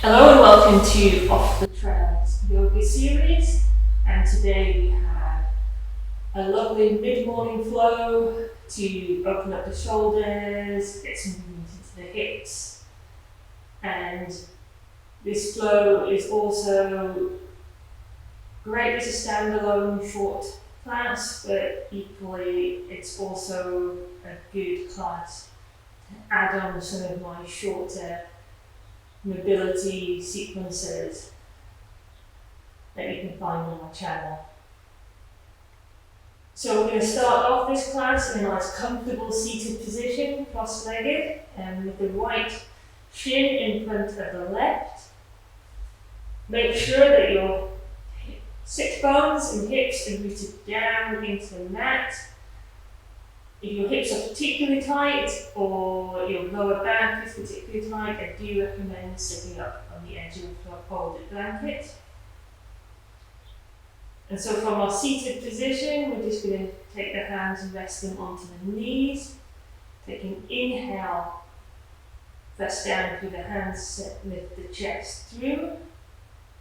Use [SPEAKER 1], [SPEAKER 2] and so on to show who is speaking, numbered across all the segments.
[SPEAKER 1] Hello and welcome to Off the Trails yoga series, and today we have a lovely mid-morning flow to open up the shoulders, get some movement into the hips, and this flow is also great as a standalone short class, but equally it's also a good class to add on some of my shorter mobility sequences that you can find on my channel. So we're going to start off this class in a nice comfortable seated position, cross-legged, and with the right shin in front of the left. Make sure that your sit bones and hips are rooted down into the mat. If your hips are particularly tight or your lower back is particularly tight, I do recommend sitting up on the edge of a folded blanket. And so from our seated position, we're just going to take the hands and rest them onto the knees. Take an inhale, press down through the hands, lift the chest through.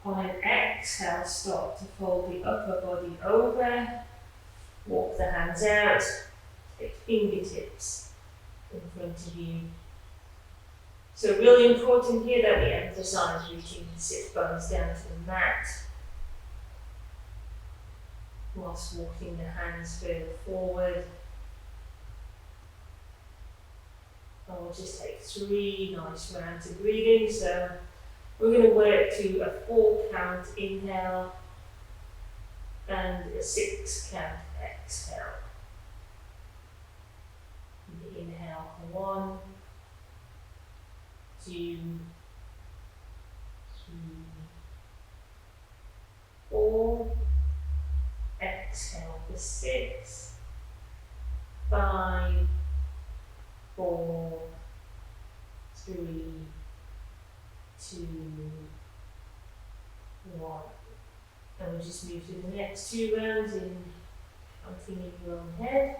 [SPEAKER 1] On an exhale, start to fold the upper body over, walk the hands out. Take fingertips in front of you. So really important here that we emphasize rooting the sit bones down to the mat whilst walking the hands further forward. And we'll just take 3 nice rounds of breathing. So we're going to work to a 4 count inhale and a 6 count exhale. Inhale for 1, 2, 3, 4. Exhale for 6, 5, 4, 3, 2, 1. And we'll just move to the next 2 rounds in counting in your own head.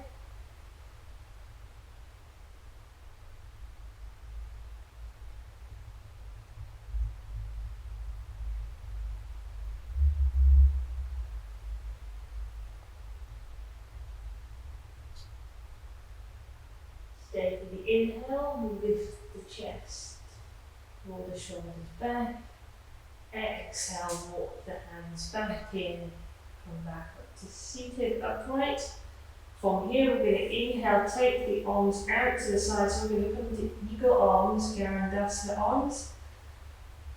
[SPEAKER 1] Stay for the inhale, lift the chest, roll the shoulders back. Exhale, walk the hands back in, come back up to seated upright. From here, we're going to inhale, take the arms out to the side. So we're going to come into eagle arms, Garandasana arms.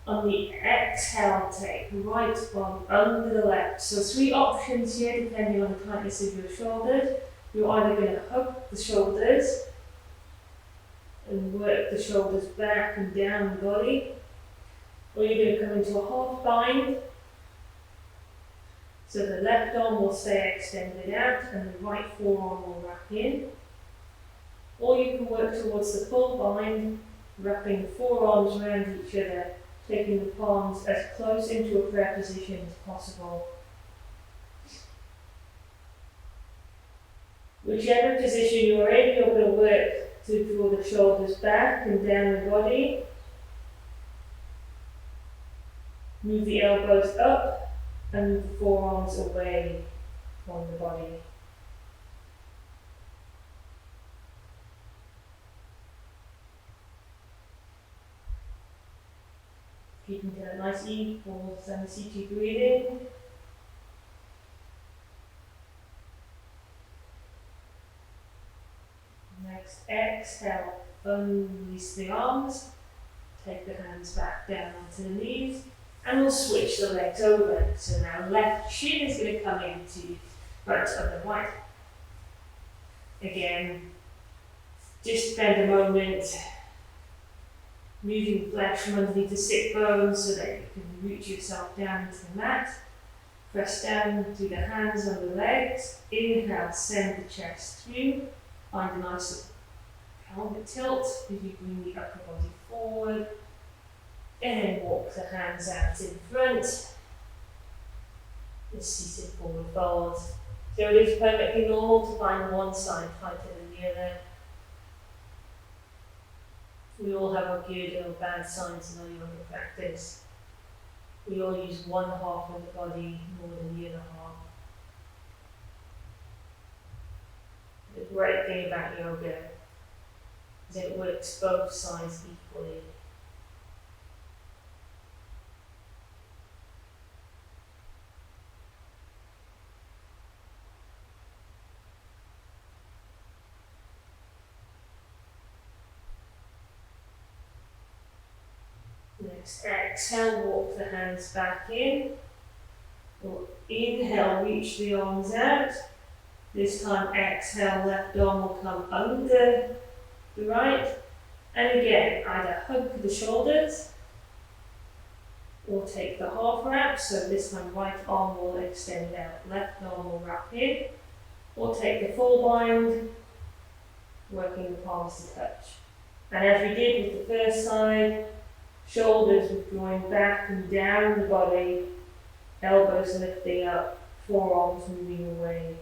[SPEAKER 1] On the exhale, take right arm under the left. So 3 options here, depending on the tightness of your shoulders. You're either going to hug the shoulders and work the shoulders back and down the body, or you're going to come into a half bind. So the left arm will stay extended out and the right forearm will wrap in. Or you can work towards the full bind, wrapping the forearms around each other, taking the palms as close into a prayer position as possible. Whichever position you're in, you're going to work to draw the shoulders back and down the body. Move the elbows up and move the forearms away from the body. Keeping that nice equal Samasthiti breathing. Next, exhale, unrelease the arms, take the hands back down onto the knees, and we'll switch the legs over. So now left shin is going to come into front of the right. Again, just spend a moment moving flesh from underneath the sit bones so that you can root yourself down into the mat. Press down through the hands on the legs. Inhale, send the chest through. Find a nice pelvic tilt as you bring the upper body forward. And then walk the hands out in front. The seated forward fold. So it is perfectly normal to find one side tighter than the other. We all have our good and bad sides in our yoga practice. We all use one half of the body more than the other half. The great thing about yoga is it works both sides equally. Next, exhale, walk the hands back in. Or inhale, reach the arms out. This time, exhale, left arm will come under the right. And again, either hug the shoulders or take the half wrap. So this time, right arm will extend out, left arm will wrap in. Or take the full bind, working the palms to touch. And as we did with the first side, shoulders withdrawing back and down the body, elbows lifting up, forearms moving away.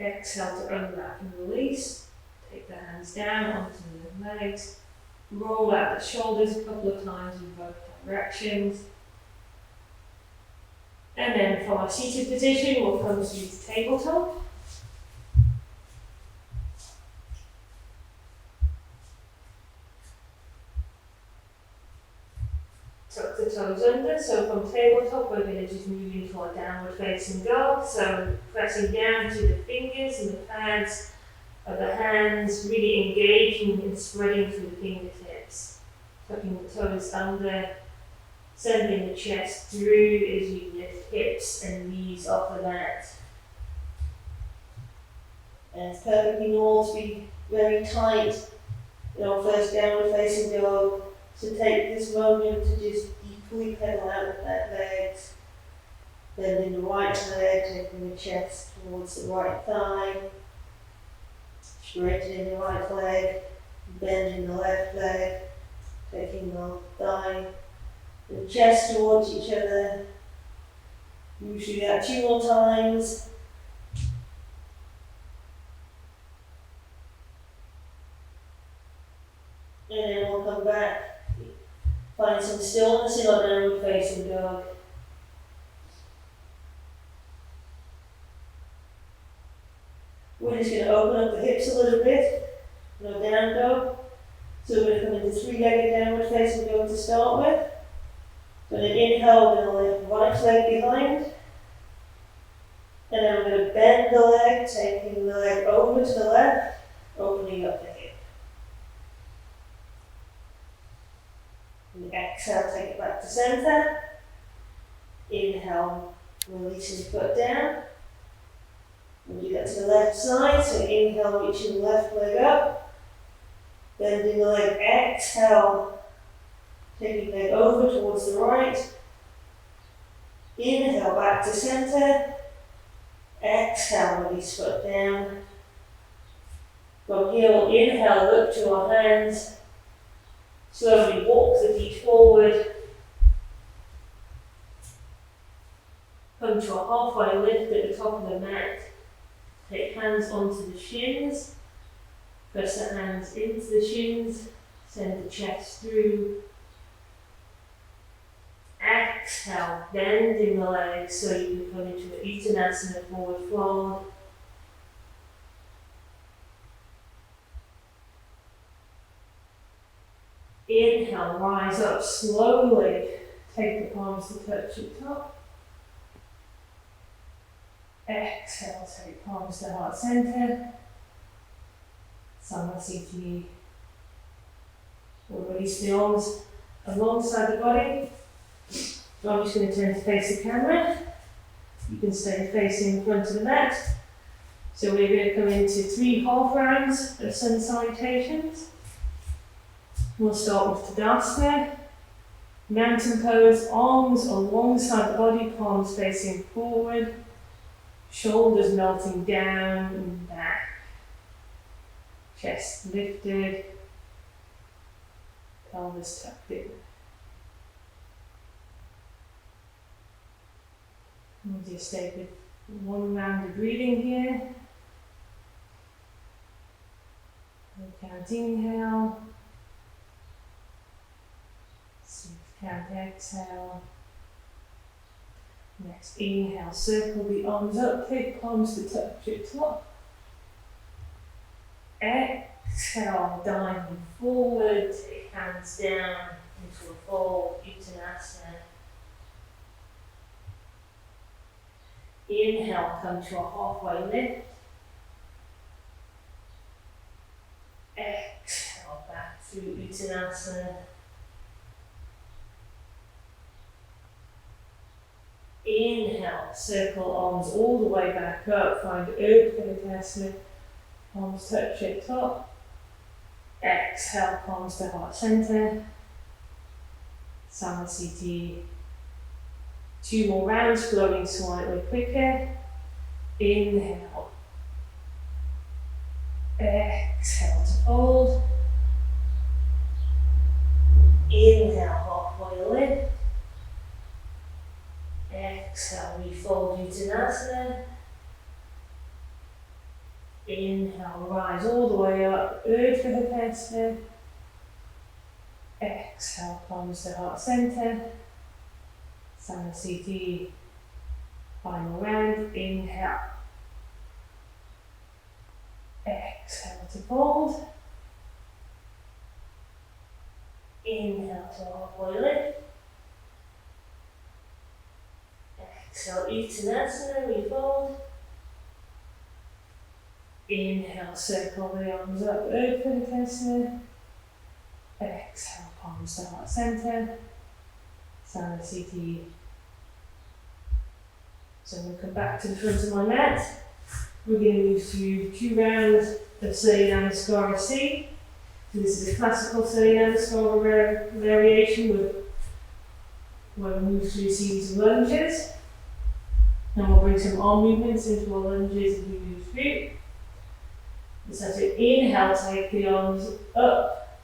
[SPEAKER 1] Exhale to unwrap and release. Take the hands down onto the legs. Roll out the shoulders a couple of times in both directions. And then from our seated position, we'll come to tabletop. Tuck the toes under, so from tabletop we're going to just move into our downward facing dog. So pressing down to the fingers and the pads of the hands, really engaging and spreading through the fingertips. Tucking the toes under, sending the chest through as you lift hips and knees off the mat. And it's perfectly normal to be very tight in our first downward facing dog. So take this moment to just deeply pedal out with that legs. Bending the right leg, taking the chest towards the right thigh. Straightening the right leg, bending the left leg, taking the thigh, the chest towards each other. Move through that 2 more times. And then we'll come back. Find some stillness in our downward facing dog. We're just going to open up the hips a little bit. No down dog. So we're going to come into 3-legged downward facing dog to start with. So then inhale, we're going to lift right leg behind. And then we're going to bend the leg, taking the leg over to the left, opening up the hip. And exhale, take it back to center. Inhale, releasing the foot down. We'll do that to the left side. So inhale, reaching the left leg up. Bending the leg, exhale. Taking the leg over towards the right. Inhale, back to center. Exhale, release foot down. From here, we'll inhale, look to our hands. Slowly walk the feet forward. Come to a halfway lift at the top of the mat. Take hands onto the shins. Press the hands into the shins. Send the chest through. Exhale, bending the legs so you can come into an Uttanasana forward fold. Inhale, rise up slowly. Take the palms to touch the top. Exhale, take palms to heart center. Samasthiti. We'll release the arms alongside the body. So I'm just going to turn to face the camera. You can stay facing in front of the mat. So we're going to come into 3 half rounds of sun salutations. We'll start with Tadasana. Mountain pose, arms alongside the body, palms facing forward, shoulders melting down and back, chest lifted, pelvis tucked in. We'll just stay with one round of breathing here. We'll count inhale. Count exhale. Next inhale, circle the arms up, take palms to touch your top. Exhale, diving forward, take hands down into a fold, Uttanasana. Inhale, come to a halfway lift. Exhale, back through Uttanasana. Inhale, circle arms all the way back up, find Urdhva Uttanasana, palms touch your top. Exhale, palms to heart center. Samasthiti. 2 more rounds, flowing slightly quicker. Inhale. Exhale to fold. Inhale, halfway lift. Exhale, refold Uttanasana. Inhale, rise all the way up, Urdhva Uttanasana. Exhale, palms to heart center. Samasthiti. Final round, inhale. Exhale to fold. Inhale to halfway lift. Exhale, Uttanasana, refold. Inhale, circle the arms up, Urdhva Uttanasana. Exhale, palms to heart center. Samasthiti. So we'll come back to the front of my mat. We're going to move through 2 rounds of Surya Namaskara C. So this is a classical Surya Namaskara variation where we move through a series of lunges. And we'll bring some arm movements into our lunges as we move through. So to inhale, take the arms up.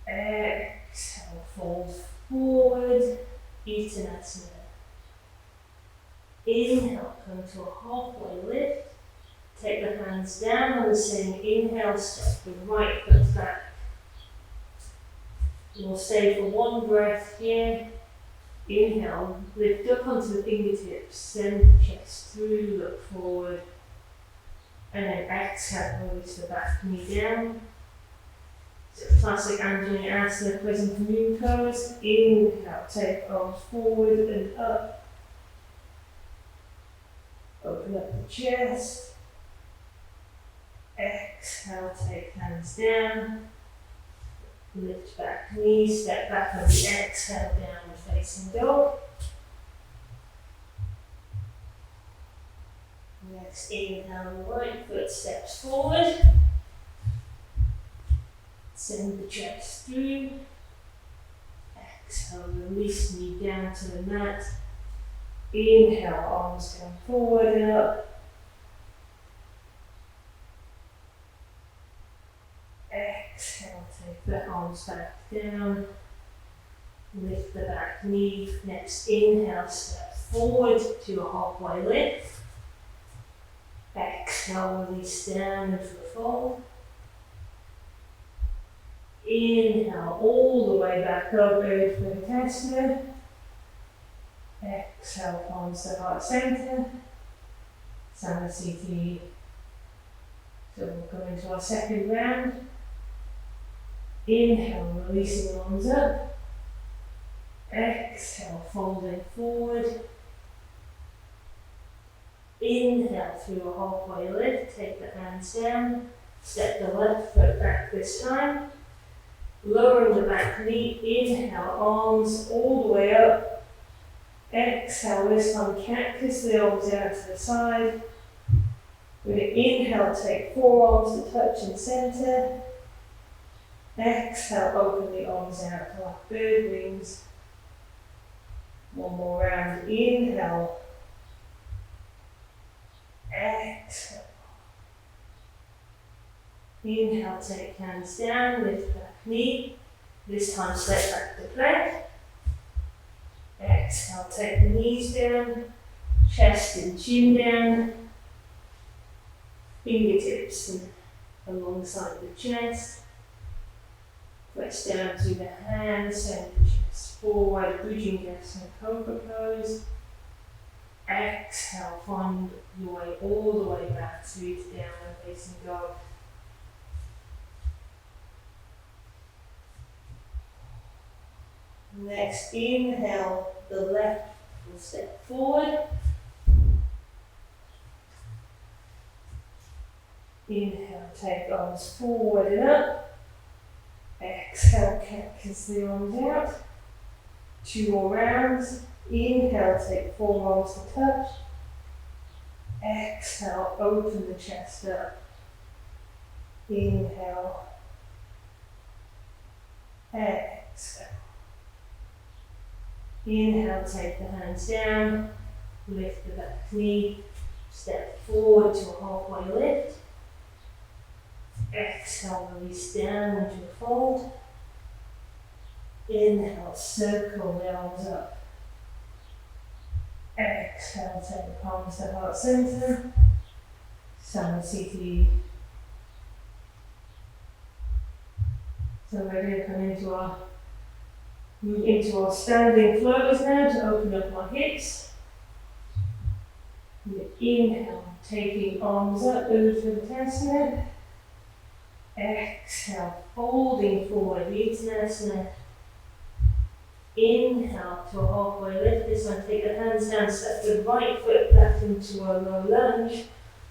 [SPEAKER 1] Exhale, fold forward, Uttanasana. Inhale, come to a halfway lift. Take the hands down on the same inhale, step the right foot back. We'll stay for 1 breath here. Inhale, lift up onto the fingertips, send the chest through, look forward. And then exhale, release the back knee down. So classic Anjali Asana, present moon pose. Inhale, take arms forward and up. Open up the chest. Exhale, take hands down. Lift back knees, step back on the exhale, downward facing dog. Next inhale, right foot steps forward. Send the chest through. Exhale, release knee down to the mat. Inhale, arms come forward and up. Exhale, take the arms back down. Lift the back knee. Next inhale, step forward to a halfway lift. Exhale, release down into a fold. Inhale, all the way back up, Urdhva Uttanasana. Exhale, palms to heart center. Samasthiti. So we'll go into our second round. Inhale, releasing arms up. Exhale, folding forward. Inhale through a halfway lift, take the hands down, step the left foot back this time. Lowering the back knee, inhale, arms all the way up. Exhale, this time cactus the arms out to the side. We're going to inhale, take forearms to touch and center. Exhale, open the arms out like bird wings. One more round. Inhale. Exhale. Inhale, take hands down, lift back knee. This time step back to plank. Exhale, take the knees down, chest and chin down. Fingertips alongside the chest. Press down through the hands, send the chest forward, Bhujangasana Cobra pose. Exhale, find your way all the way back through to downward facing dog. Next, inhale, the left will step forward. Inhale, take arms forward and up. Exhale, catches the arms out. 2 more rounds. Inhale, take forearms to touch. Exhale, open the chest up. Inhale. Exhale. Inhale, take the hands down. Lift the back knee. Step forward to a halfway lift. Exhale, release down into a fold. Inhale, circle the arms up. Exhale, take the palms to heart center. Samasthiti. So we're going to move into our standing flows now to open up our hips. Inhale, taking arms up, Uttanasana. Exhale, folding forward, Uttanasana. Inhale to a halfway lift. This one, take the hands down, step the right foot back into a low lunge.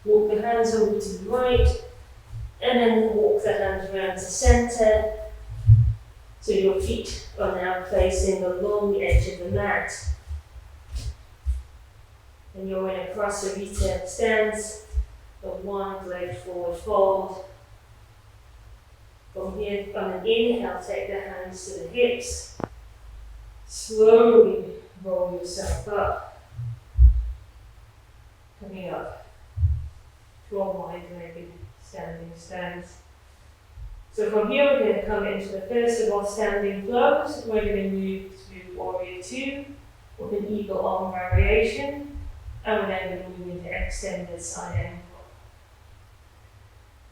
[SPEAKER 1] Walk the hands over to the right, and then walk the hands around to center. So your feet are now facing the long edge of the mat. And you're in a Prasarita stance, a wide leg forward fold. From here, on an inhale, take the hands to the hips. Slowly roll yourself up. Coming up to a wide-legged standing stance. So from here, we're going to come into the first of our standing flows. We're going to move to Warrior 2 with an eagle arm variation. And we're then going to move into extended side angle.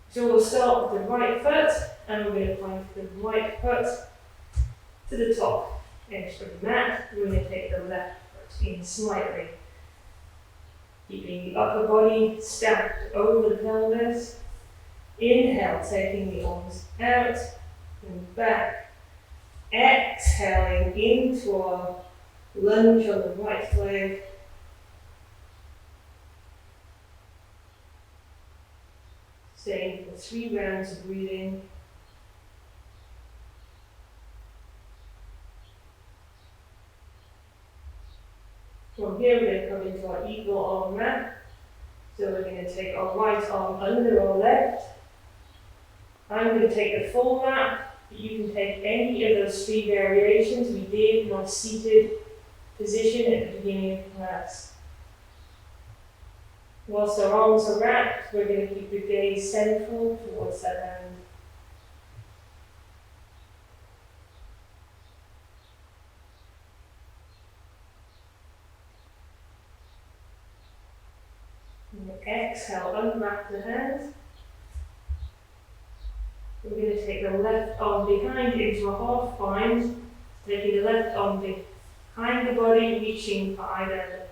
[SPEAKER 1] So we'll start with the right foot, and we're going to point the right foot to the top edge of the mat. We're going to take the left foot in slightly, keeping the upper body stacked over the pelvis. Inhale, taking the arms out and back. Exhaling into our lunge on the right leg. Staying for 3 rounds of breathing. From here, we're going to come into our eagle arm wrap. So we're going to take our right arm under our left. I'm going to take the full wrap, but you can take any of those 3 variations we did in our seated position at the beginning of class. Whilst our arms are wrapped, we're going to keep the gaze central towards that hand. And exhale, unwrap the hands. We're going to take the left arm behind into a half bind, taking the left arm behind the body, reaching for either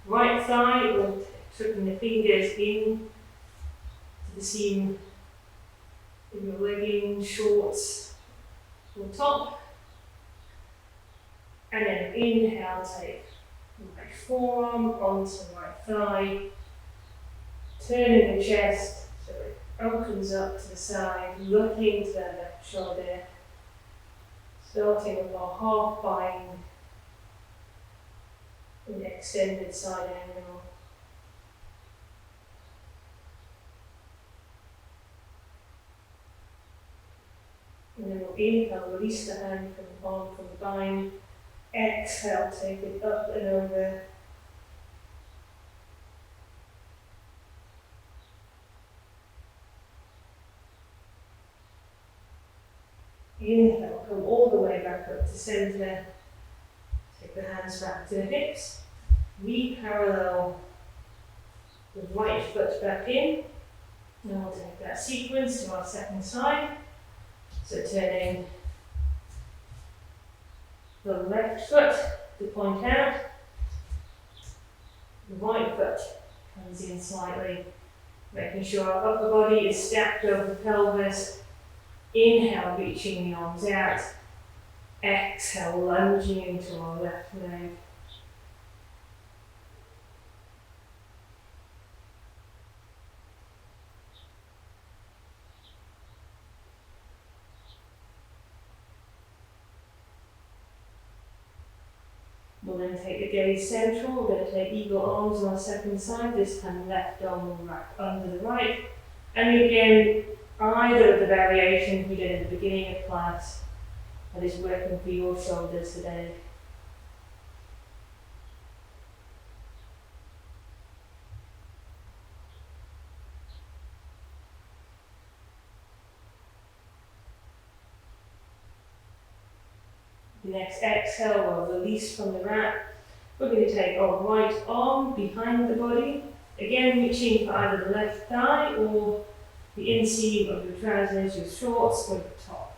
[SPEAKER 1] the right thigh or tucking the fingers in to the seam in your leggings, shorts, or top. And then inhale, take right forearm onto right thigh, turning the chest so it opens up to the side, looking to the left shoulder, starting with our half bind in the extended side angle. And then we'll inhale, release the hand from the arm, from the spine. Exhale, take it up and over. Inhale, come all the way back up to centre. Take the hands back to the hips. Re-parallel the right foot back in. And we'll take that sequence to our second side. So turning the left foot to point out. The right foot comes in slightly, making sure our upper body is stacked over the pelvis. Inhale, reaching the arms out. Exhale, lunging into our left leg. We'll then take the gaze central. We're going to take eagle arms on our second side. This time left arm will wrap under the right. And again, either of the variations we did in the beginning of class that is working for your shoulders today. The next exhale, we'll release from the wrap. We're going to take our right arm behind the body, again reaching for either the left thigh or the inseam of your trousers, your shorts, or the top.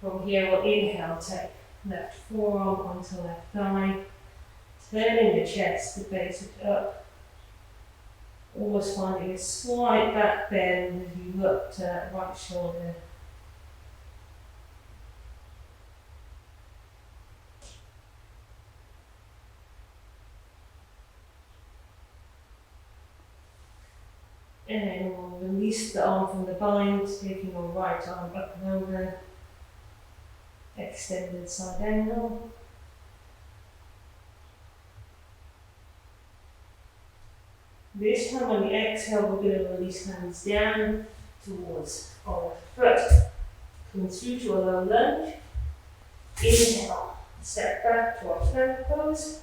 [SPEAKER 1] From here, we'll inhale, take left forearm onto left thigh, turning the chest to face it up. Always finding a slight back bend as you look to that right shoulder. And then we'll release the arm from the bind, taking your right arm up and over, extended side angle. This time on the exhale, we're going to release hands down towards our foot. Coming through to a low lunge. Inhale, step back to our plank pose.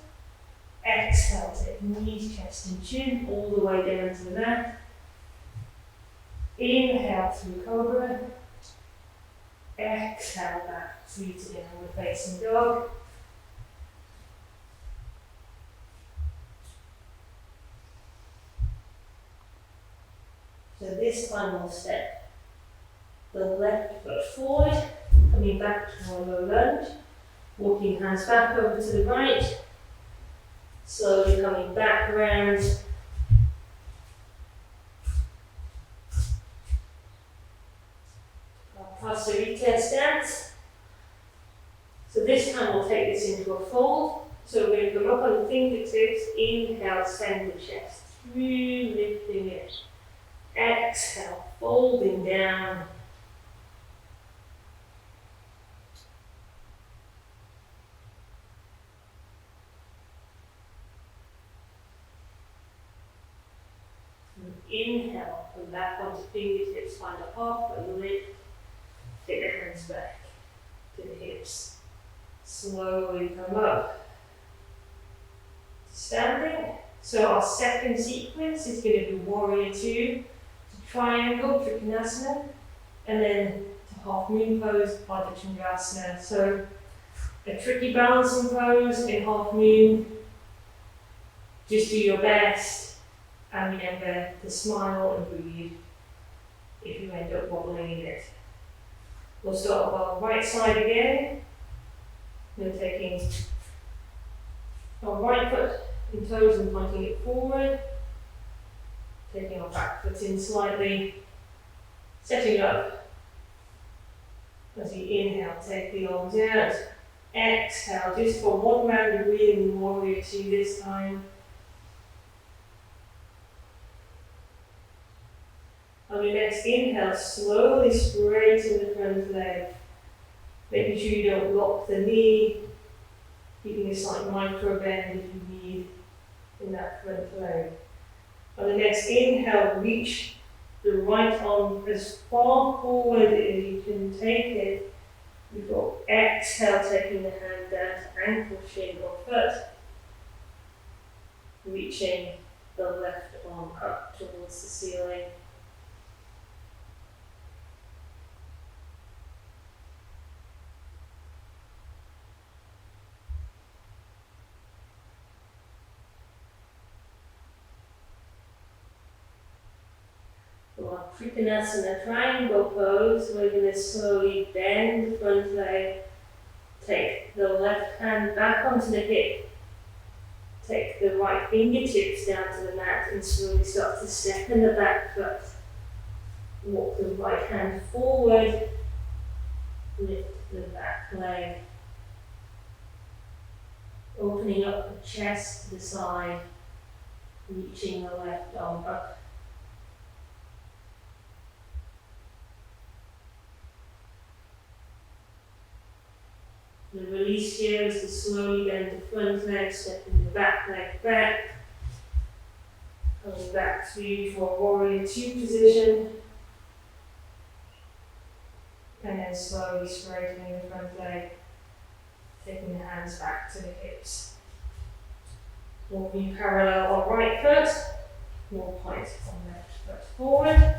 [SPEAKER 1] Exhale, take knees, chest and chin all the way down to the mat. Inhale through cobra. Exhale back through to downward facing dog. So this time we'll step the left foot forward, coming back to our low lunge, walking hands back over to the right, slowly coming back around. Pasarita stance. So this time we'll take this into a fold. So we're going to come up on the fingertips, inhale, send the chest through, lifting it. Exhale, folding down. And inhale, come back onto fingertips, find a half a lift. Take the hands back to the hips. Slowly come up. Standing. So our second sequence is going to be warrior two, to triangle, trikonasana, and then to half moon pose, Ardha Chandrasana. So a tricky balancing pose in half moon. Just do your best and remember to smile and breathe if you end up wobbling in it. We'll start with our right side again. We're taking our right foot in toes and pointing it forward. Taking our back foot in slightly. Setting up. As you inhale, take the arms out. Exhale, just for one round of breathing in warrior two this time. On your next inhale, slowly straighten the front leg, making sure you don't lock the knee, keeping a slight micro bend if you need in that front leg. On the next inhale, reach the right arm as far forward as you can take it. Before exhale, taking the hand down to ankle, shin or foot. Reaching the left arm up towards the ceiling. For our Trikonasana triangle pose, we're going to slowly bend the front leg, take the left hand back onto the hip, take the right fingertips down to the mat and slowly start to step in the back foot. Walk the right hand forward, lift the back leg, opening up the chest to the side, reaching the left arm up. The release here is to slowly bend the front leg, stepping the back leg back, coming back to a warrior two position, and then slowly straightening the front leg, taking the hands back to the hips. Walking parallel on right foot, more point on left foot forward.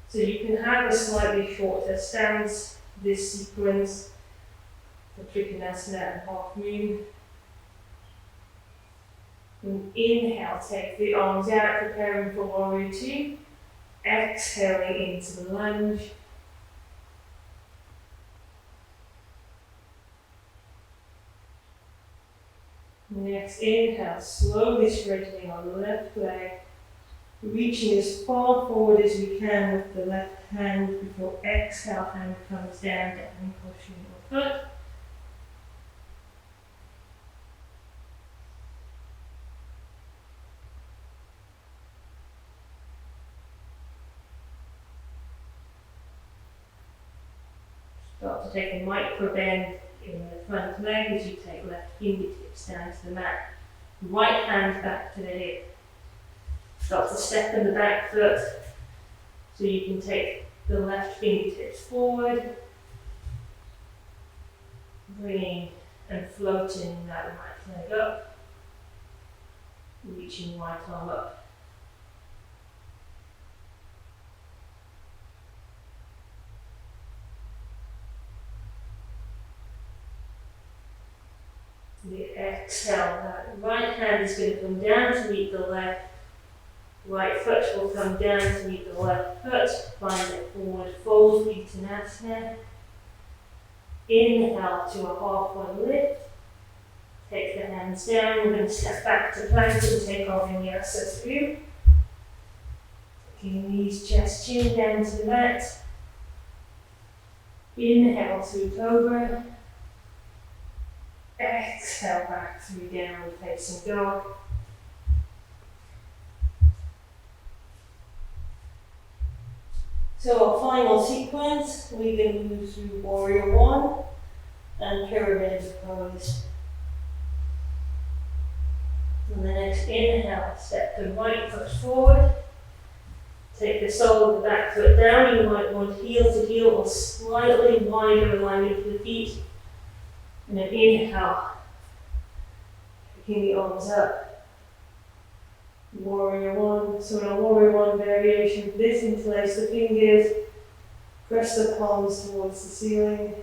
[SPEAKER 1] So you can have a slightly shorter stance, this sequence, for Trikonasana and half moon. And inhale, take the arms out, preparing for warrior two. Exhaling into the lunge. Next inhale, slowly straightening on the left leg, reaching as far forward as we can with the left hand before exhale, hand comes down to ankle, shin or foot. Start to take a micro bend in the front leg as you take left fingertips down to the mat. Right hand back to the hip. Start to step in the back foot so you can take the left fingertips forward, bringing and floating that right leg up, reaching right arm up. The exhale, that right hand is going to come down to meet the left, right foot will come down to meet the left foot, find it forward fold, Uttanasana. Inhale to a halfway lift, take the hands down, we're going to step back to plank and take our vinyasa through. Taking knees, chest, chin down to the mat. Inhale through cobra. Exhale back through downward facing dog. So our final sequence, we're going to move through warrior one and pyramid pose. On the next inhale, step the right foot forward. Take the sole of the back foot down. You might want heel to heel or slightly wider alignment for the feet. And then inhale, picking the arms up. Warrior one. So in a warrior one variation, this interlace the fingers, press the palms towards the ceiling.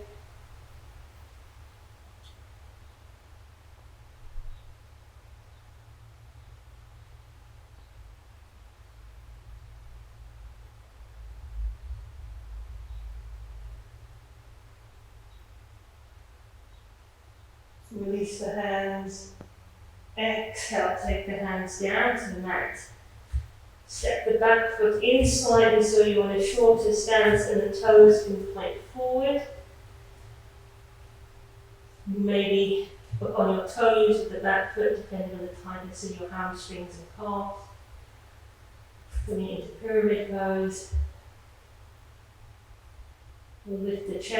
[SPEAKER 1] Release the hands. Exhale, take the hands down to the mat. Step the back foot in slightly so you want a shorter stance and the toes can point forward. Maybe put on your toes with the back foot depending on the tightness of your hamstrings and calves. Bring it into pyramid pose. We'll lift the chest.